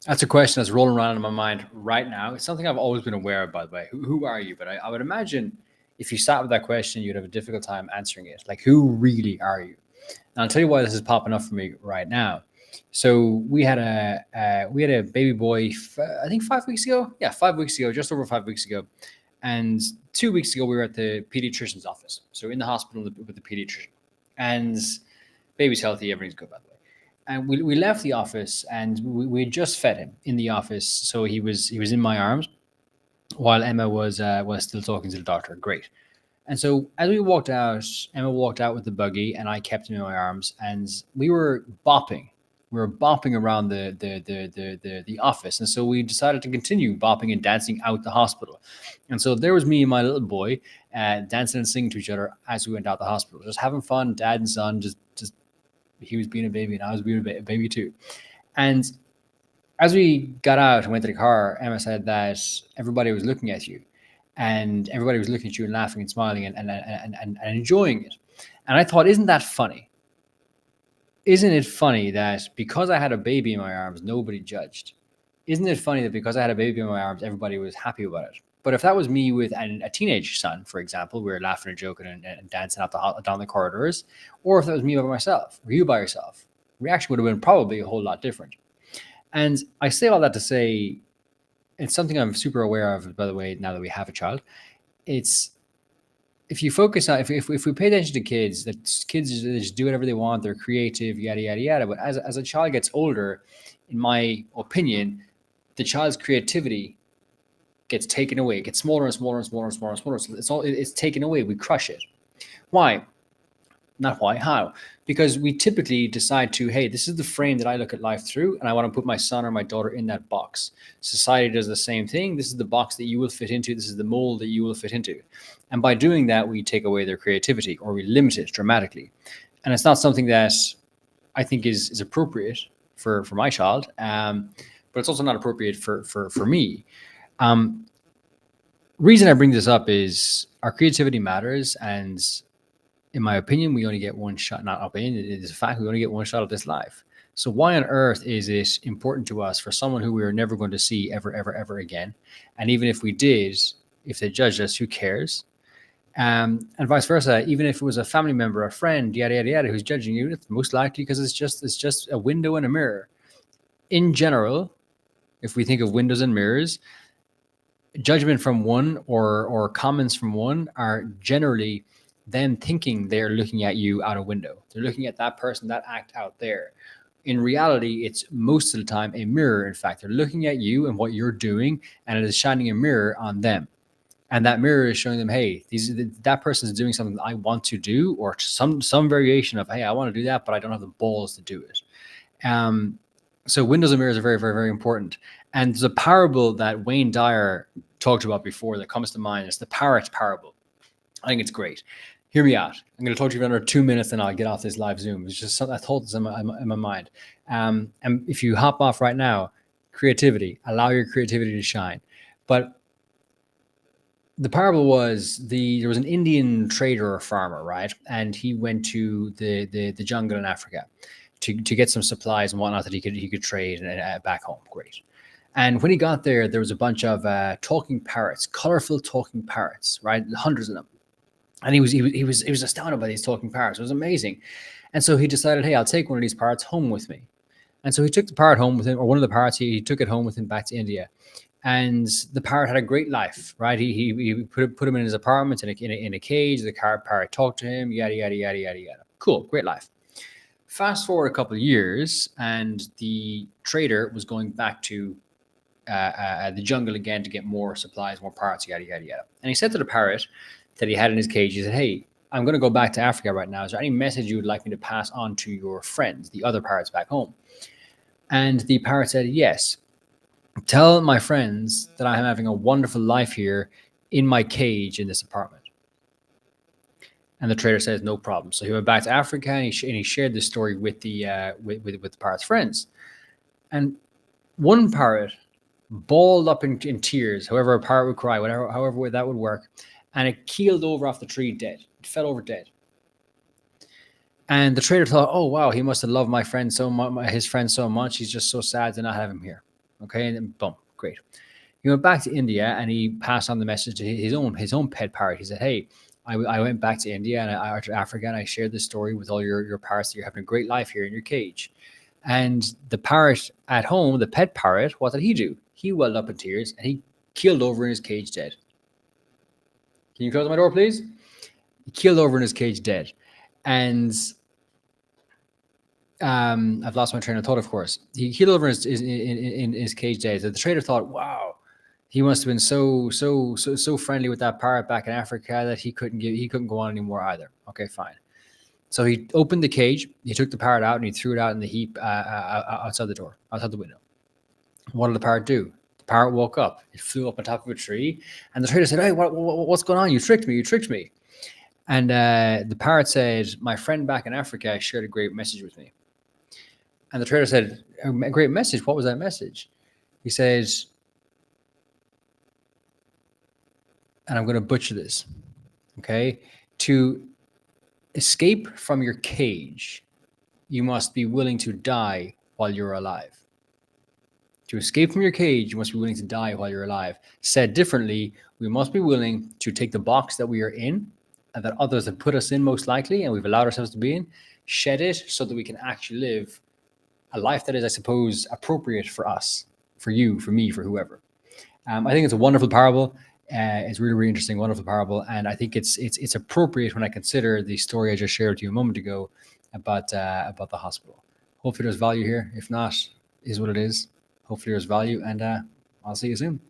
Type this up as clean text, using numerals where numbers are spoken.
That's a question that's rolling around in my mind right now. It's something I've always been aware of, by the way. Who are you? But I would imagine if you sat with that question, you'd have a difficult time answering it. Like, who really are you? And I'll tell you why this is popping up for me right now. So we had a baby boy, I think 5 weeks ago. Yeah, 5 weeks ago, just over 5 weeks ago. And 2 weeks ago, we were at the pediatrician's office. So in the hospital with the pediatrician, and baby's healthy, everything's good, by the way. And we left the office, and we had just fed him in the office, so he was in my arms while Emma was still talking to the doctor. Great. And so as we walked out, Emma walked out with the buggy, and I kept him in my arms, and we were bopping. We were bopping around the office, and so we decided to continue bopping and dancing out the hospital. And so there was me and my little boy dancing and singing to each other as we went out the hospital, just having fun, dad and son, just he was being a baby and I was being a baby too. And as we got out and went to the car, Emma said that everybody was looking at you, and everybody was looking at you and laughing and smiling and enjoying it. And I thought, isn't that funny? Isn't it funny that because I had a baby in my arms, nobody judged? Isn't it funny that because I had a baby in my arms, everybody was happy about it? But if that was me with a teenage son, for example, we were laughing and joking and dancing down the corridors, or if that was me by myself, or you by yourself, reaction would have been probably a whole lot different. And I say all that to say it's something I'm super aware of, by the way, now that we have a child. It's if you focus on if we pay attention to kids, that kids just do whatever they want, they're creative, yada yada yada. But as a child gets older, in my opinion, the child's creativity gets taken away. It gets smaller and smaller and smaller and smaller and smaller. So it's taken away. We crush it. Why? Not why, how? Because we typically decide to, hey, this is the frame that I look at life through, and I want to put my son or my daughter in that box. Society does the same thing. This is the box that you will fit into. This is the mold that you will fit into. And by doing that, we take away their creativity or we limit it dramatically. And it's not something that I think is appropriate for my child, but it's also not appropriate for me. Um, Reason I bring this up is our creativity matters, and in my opinion, we only get one shot. Not opinion, it is a fact. We only get one shot at this life. So why on earth is it important to us for someone who we are never going to see ever, ever, ever again? And even if we did, if they judged us, who cares? And vice versa. Even if it was a family member, a friend, yada yada yada, who's judging you, it's most likely because it's just a window and a mirror. In general, if we think of windows and mirrors, judgment from one or comments from one are generally them thinking they're looking at you out a window. They're looking at that person, that act out there. In reality, it's most of the time a mirror. In fact, they're looking at you and what you're doing, and it is shining a mirror on them. And that mirror is showing them, hey, that person is doing something that I want to do, or some variation of, hey, I want to do that, but I don't have the balls to do it. Um, so windows and mirrors are very, very, very important. And the parable that Wayne Dyer talked about before that comes to mind is the parrot parable. I think it's great. Hear me out. I'm going to talk to you for another 2 minutes, and I'll get off this live Zoom. It's just something I thought this in my mind. And if you hop off right now, creativity, allow your creativity to shine. But the parable was there was an Indian trader or farmer, right? And he went to the jungle in Africa to get some supplies and whatnot that he could trade back home. Great. And when he got there, there was a bunch of talking parrots, colorful talking parrots, right? Hundreds of them. And he was astounded by these talking parrots. It was amazing. And so he decided, hey, I'll take one of these parrots home with me. And so he took the parrot home with him, or one of the parrots, he took it home with him back to India. And the parrot had a great life, right? He put him in his apartment in a cage. The parrot talked to him, yada, yada, yada, yada, yada. Cool, great life. Fast forward a couple of years, and the trader was going back to the jungle again to get more supplies, more parrots, yada, yada, yada. And he said to the parrot that he had in his cage, he said, hey, I'm going to go back to Africa right now. Is there any message you would like me to pass on to your friends, the other parrots back home? And the parrot said, yes. Tell my friends that I am having a wonderful life here in my cage in this apartment. And the trader says, no problem. So he went back to Africa, and he shared this story with the parrot's friends. And one parrot balled up in tears, however a parrot would cry, however that would work, and it keeled over off the tree dead. It fell over dead. And the trader thought, oh wow, he must have loved my friend so much, his friend so much. He's just so sad to not have him here, Okay, and then boom, great. He went back to India and he passed on the message to his own pet parrot. He said, "Hey, I went back to India and to Africa and I shared this story with all your parrots. That you're having a great life here in your cage." And the parrot at home, the pet parrot, what did he do? He welled up in tears and he keeled over in his cage dead. Can you close my door, please? He keeled over in his cage dead, and I've lost my train of thought. Of course, he keeled over in his cage dead. So the trader thought, "Wow, he must have been so friendly with that parrot back in Africa that he couldn't go on anymore either." Okay, fine. So he opened the cage, he took the parrot out, and he threw it out in the heap outside the door, outside the window. What did the parrot do? The parrot woke up. It flew up on top of a tree, and the trader said, "Hey, what's going on? You tricked me! You tricked me!" And the parrot said, "My friend back in Africa shared a great message with me." And the trader said, "A great message? What was that message?" He says, and I'm going to butcher this, okay? To escape from your cage, you must be willing to die while you're alive. To escape from your cage, you must be willing to die while you're alive. Said differently, we must be willing to take the box that we are in and that others have put us in most likely and we've allowed ourselves to be in, shed it so that we can actually live a life that is, I suppose, appropriate for us, for you, for me, for whoever. I think it's a wonderful parable. It's really, really interesting, wonderful parable, and I think it's appropriate when I consider the story I just shared with you a moment ago about the hospital. Hopefully, there's value here. If not, is what it is. Hopefully, there's value, and I'll see you soon.